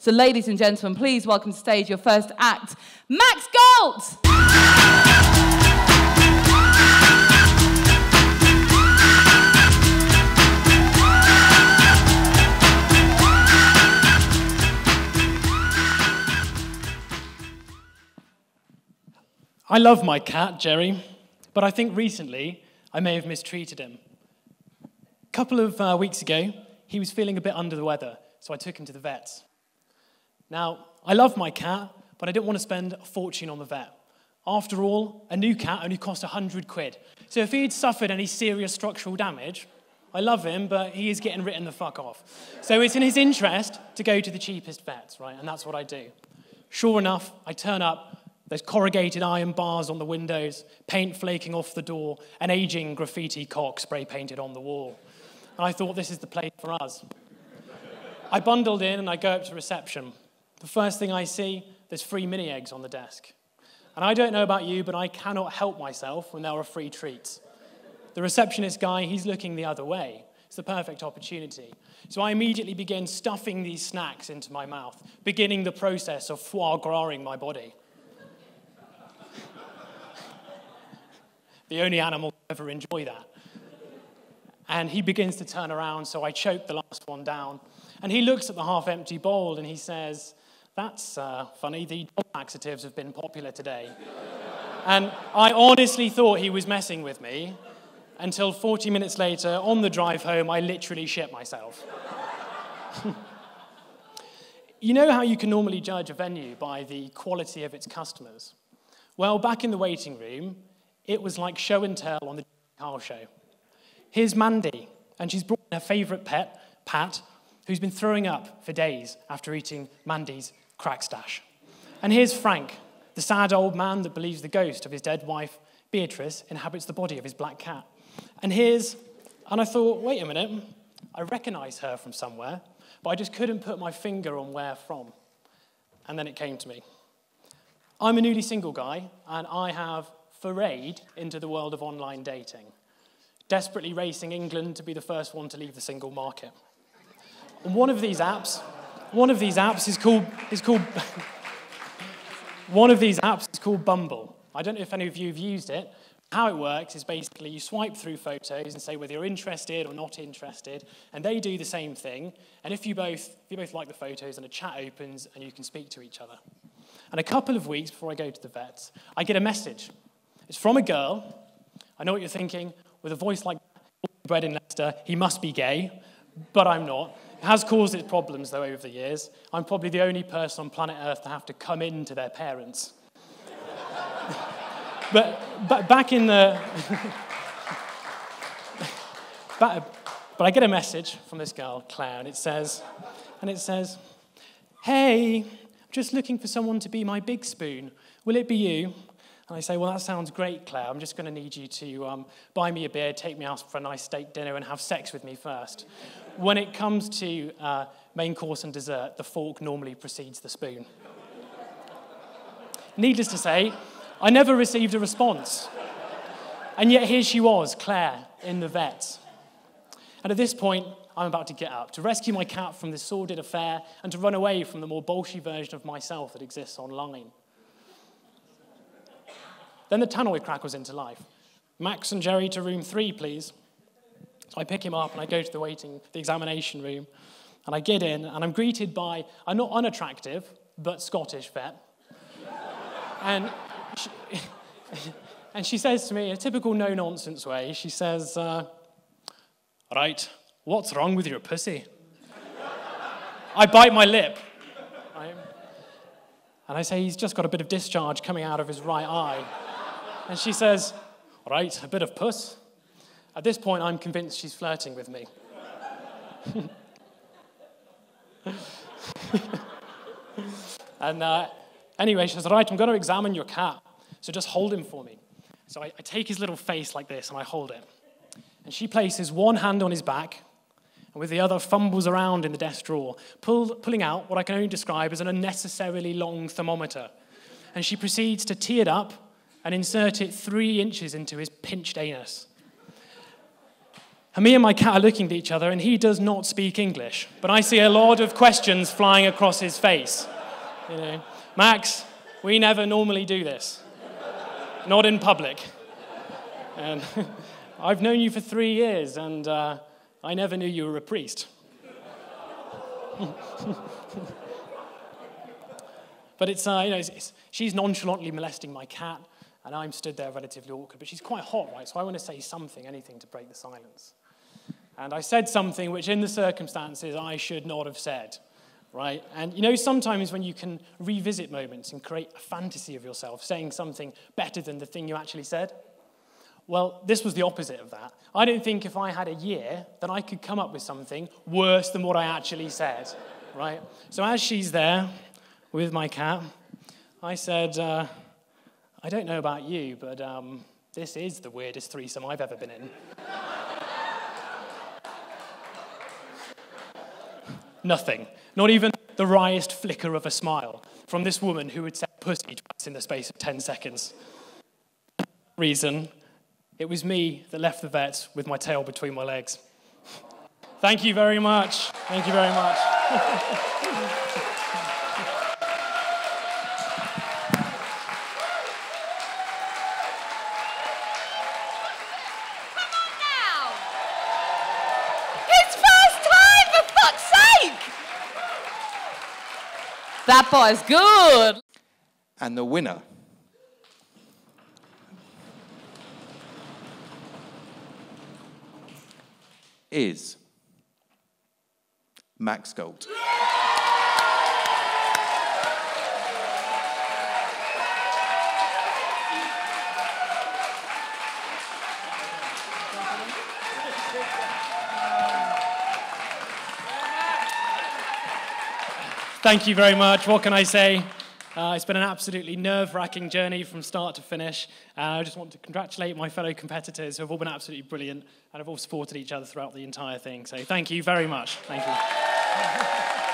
So ladies and gentlemen, please welcome to stage your first act, Max Galt! I love my cat, Jerry, but I think recently I may have mistreated him. A couple of weeks ago, he was feeling a bit under the weather, so I took him to the vet. Now, I love my cat, but I didn't want to spend a fortune on the vet. After all, a new cat only cost 100 quid. So if he'd suffered any serious structural damage, I love him, but he is getting written the fuck off. So it's in his interest to go to the cheapest vets, right? And that's what I do. Sure enough, I turn up. There's corrugated iron bars on the windows, paint flaking off the door, an aging graffiti cock spray painted on the wall. And I thought, this is the place for us. I bundled in and I go up to reception. The first thing I see, there's free mini eggs on the desk. And I don't know about you, but I cannot help myself when there are free treats. The receptionist guy, he's looking the other way. It's the perfect opportunity. So I immediately begin stuffing these snacks into my mouth, beginning the process of foie gras-ing my body. The only animal to ever enjoy that. And he begins to turn around, so I choke the last one down. And he looks at the half-empty bowl and he says, that's funny, the dog laxatives have been popular today. And I honestly thought he was messing with me until 40 minutes later, on the drive home, I literally shit myself. You know how you can normally judge a venue by the quality of its customers? Well, back in the waiting room, it was like show and tell on the car show. Here's Mandy, and she's brought in her favourite pet, Pat, who's been throwing up for days after eating Mandy's crack stash. And here's Frank, the sad old man that believes the ghost of his dead wife, Beatrice, inhabits the body of his black cat. And I thought, wait a minute, I recognise her from somewhere, but I just couldn't put my finger on where from. And then it came to me. I'm a newly single guy, and I have forayed into the world of online dating, desperately racing England to be the first one to leave the single market. And one of these apps is called Bumble. I don't know if any of you have used it. How it works is basically you swipe through photos and say whether you're interested or not interested, and they do the same thing. And if you both like the photos, then a chat opens and you can speak to each other. And a couple of weeks before I go to the vets, I get a message. It's from a girl. I know what you're thinking. With a voice like bred in Leicester, he must be gay, but I'm not. It has caused its problems, though, over the years. I'm probably the only person on planet Earth to have to come in to their parents. but back in the... but I get a message from this girl, Claire, and it says, hey, I'm just looking for someone to be my big spoon. Will it be you? And I say, well, that sounds great, Claire. I'm just going to need you to buy me a beer, take me out for a nice steak dinner, and have sex with me first. When it comes to main course and dessert, the fork normally precedes the spoon. Needless to say, I never received a response. And yet here she was, Claire, in the vet. And at this point, I'm about to get up, to rescue my cat from this sordid affair, and to run away from the more bolshy version of myself that exists online. Then the tannoy crackles into life. Max and Jerry to room 3, please. So I pick him up and I go to the examination room, and I get in and I'm greeted by a not unattractive but Scottish vet. and she says to me in a typical no-nonsense way, she says, right, what's wrong with your pussy? I bite my lip. And I say, he's just got a bit of discharge coming out of his right eye. And she says, right, a bit of puss. At this point, I'm convinced she's flirting with me. And anyway, she says, right, I'm going to examine your cat, so just hold him for me. So I take his little face like this, and I hold it. And she places one hand on his back, and with the other fumbles around in the desk drawer, pulling out what I can only describe as an unnecessarily long thermometer. And she proceeds to tee it up and insert it 3 inches into his pinched anus. And me and my cat are looking at each other, and he does not speak English. But I see a lot of questions flying across his face. You know, Max, we never normally do this. Not in public. And I've known you for 3 years, and I never knew you were a priest. But she's nonchalantly molesting my cat, and I'm stood there relatively awkward. But she's quite hot, right? So I want to say something, anything to break the silence. And I said something which, in the circumstances, I should not have said, right? And sometimes when you can revisit moments and create a fantasy of yourself saying something better than the thing you actually said, well, this was the opposite of that. I don't think if I had a year that I could come up with something worse than what I actually said, right? So as she's there with my cat, I said, I don't know about you, but this is the weirdest threesome I've ever been in. Nothing. Not even the wryest flicker of a smile from this woman who had said pussy twice in the space of 10 seconds. Reason, it was me that left the vet with my tail between my legs. Thank you very much. Thank you very much. That boy's good. And the winner is Max Galt. Thank you very much. What can I say? It's been an absolutely nerve-wracking journey from start to finish. I just want to congratulate my fellow competitors who have all been absolutely brilliant and have all supported each other throughout the entire thing. So thank you very much. Thank you.